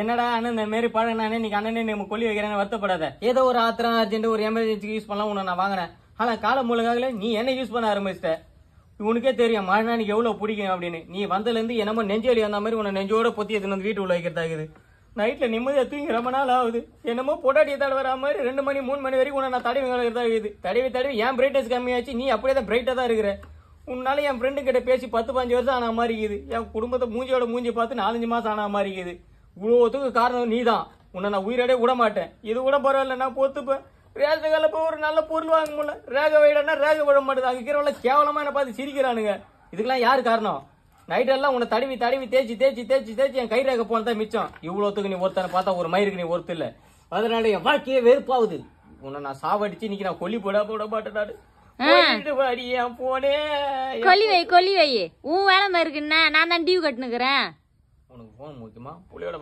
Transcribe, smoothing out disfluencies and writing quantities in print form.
என்னடா அண்ணன் இந்த மாரி பழம் நானே இன்னைக்கு அண்ணனே நம்ம கொல்லி வைக்கிறேன்னு வருத்தப்படாத. ஏதோ ஒரு ஆத்திரம் அர்ஜென்ட் ஒரு எமர்ஜென்சிக்கு யூஸ் பண்ணலாம் உன்னை நான் வாங்கினேன். ஆனா கால மூலகாகல நீ என்ன யூஸ் பண்ண ஆரம்பிச்சிட்ட. உனக்கே தெரியும் மழை எனக்கு எவ்வளவு பிடிக்கும் அப்படின்னு. நீ வந்ததுல இருந்து என்னமோ நெஞ்சொலி வந்த மாதிரி உன்னை நெஞ்சோட பொத்தி எடுத்து வந்து வீட்டு உள்ள வைக்கிறதாகுது. நைட்ல நிம்மதியா தூங்கி ரொம்ப நாள் ஆகுது. என்னமோ பொட்டாட்டியை தடவை வர மாதிரி 2 மணி 3 மணி வரைக்கும் உன்னை நான் தடவி இருக்குது. தடவி என் பிரைட்னஸ் கம்மியாச்சு. நீ அப்படியே தான் பிரைட்டா தான் இருக்கிற. உன்னால என் ஃப்ரெண்டு கிட்ட பேசி 10-15 வருஷம் ஆன மாதிரி இருக்குது. என் குடும்பத்தை மூஞ்சியோட மூஞ்சி பார்த்து 4-5 மாசம் ஆன மாதிரி இருக்குது. இவ்வளோத்துக்கு காரணம் நீ தான். உன்னை நான் உயிரோட விட மாட்டேன். இது கூட பரவாயில்ல, நான் பொத்துப்பேன். ரேஷன் கால போய் ஒரு நல்ல பொருள் வாங்க முடியல. ரேக வைடனா ரேக விட மாட்டேது. அங்க இருக்கிறவங்கள கேவலமா என்ன பார்த்து சிரிக்கிறானுங்க. இதுக்கெல்லாம் யாரு காரணம்? நைட் எல்லாம் உன்னை தடவி தேய்ச்சி என் கை ரேக போனதான் மிச்சம். இவ்வளோத்துக்கு நீ ஒருத்தனை பார்த்தா ஒரு மயிருக்கு நீ ஒருத்தர் இல்ல. அதனால என் வாழ்க்கையே வெறுப்பாகுது. உன்னை நான் சாவடிச்சு இன்னைக்கு நான் கொல்லி போட மாட்டேன். கொல்லி வை உன் வேலை இருக்குன்னா நான் தான் டியூ கட்டுனுக்குறேன். உனக்கு போன் முக்கியமா புள்ளியோட